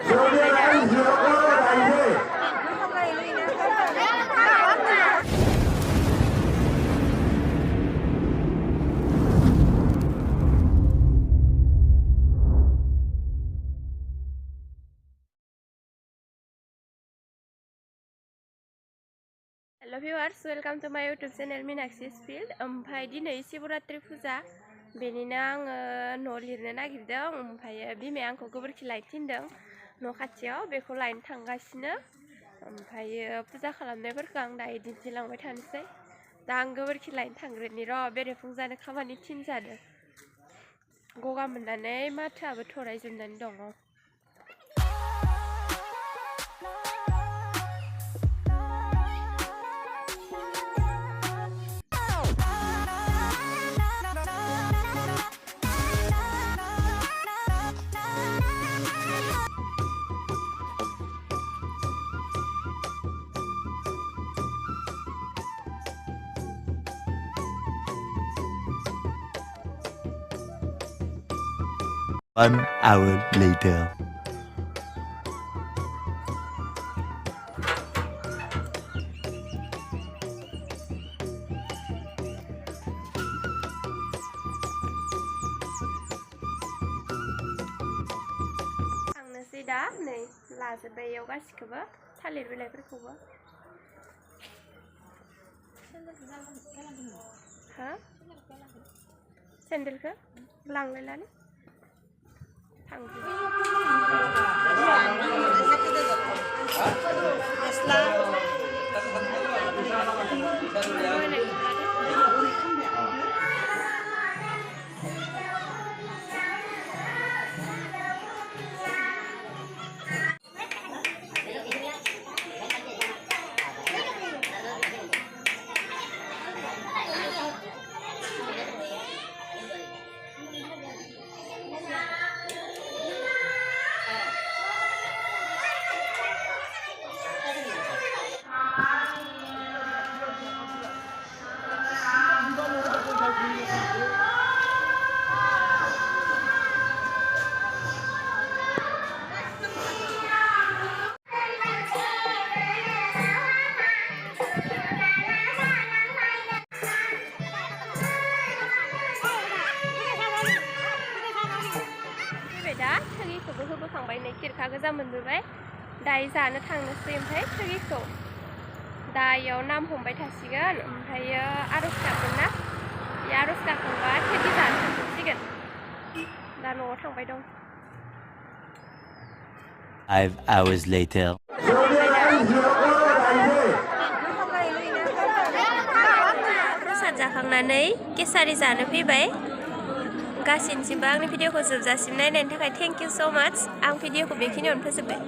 Hello viewers, welcome to my YouTube channel Minakshis Field. ओमफ्राय दिनै शिवरात्रि फुजा बेनिनो आङो न' लिरनो नागिरदों। ओमफ्राय बिमाया आंखौ गोबोरखि लायनो थिनदों न' खाथियाव, बेखौ लायनो थांगासिनो। ओमफ्राय फुजा खालामनायफोरखौ आं दायो दिन्थिलांबाय थानोसै। दा आं गोबोरखि लायनो थांग्रोनि र', बेरेफुंजानो खामानि थिनजादों। गगा मोननानै माथोआबो थरायजोबनानै दङ। One hour later. थांनोसै दा नै लाजोब्बाय इयाव गासिखौबो थालिर बिलाइफोरखौबो। हा सेन्देलखौ लांलायनानै दा थोगिखौबो होबोखांबाय, नै खिरखा गोजा मोनबोबाय। दायो जानो थांनोसै। ओमफ्राय थोगिखौ दा इयाव नाम हमबाय थासिगोन। ओमफ्रायो आर'ज गाबगोन ना, बे आर'ज गाबखांबा थोगि जानो थांसिगोन। दा न'आव थांबाय दं। 5 hours later. प्रसाद जाखांनानै केसारि जानो फैबाय। गासैनिसिमबो आंनि भिडिअखौ जोबजासिम नायनायनि थाखाय थेंक इउ स' माच। आं भिडिअखौ बेखिनियावनो फोजोबबाय।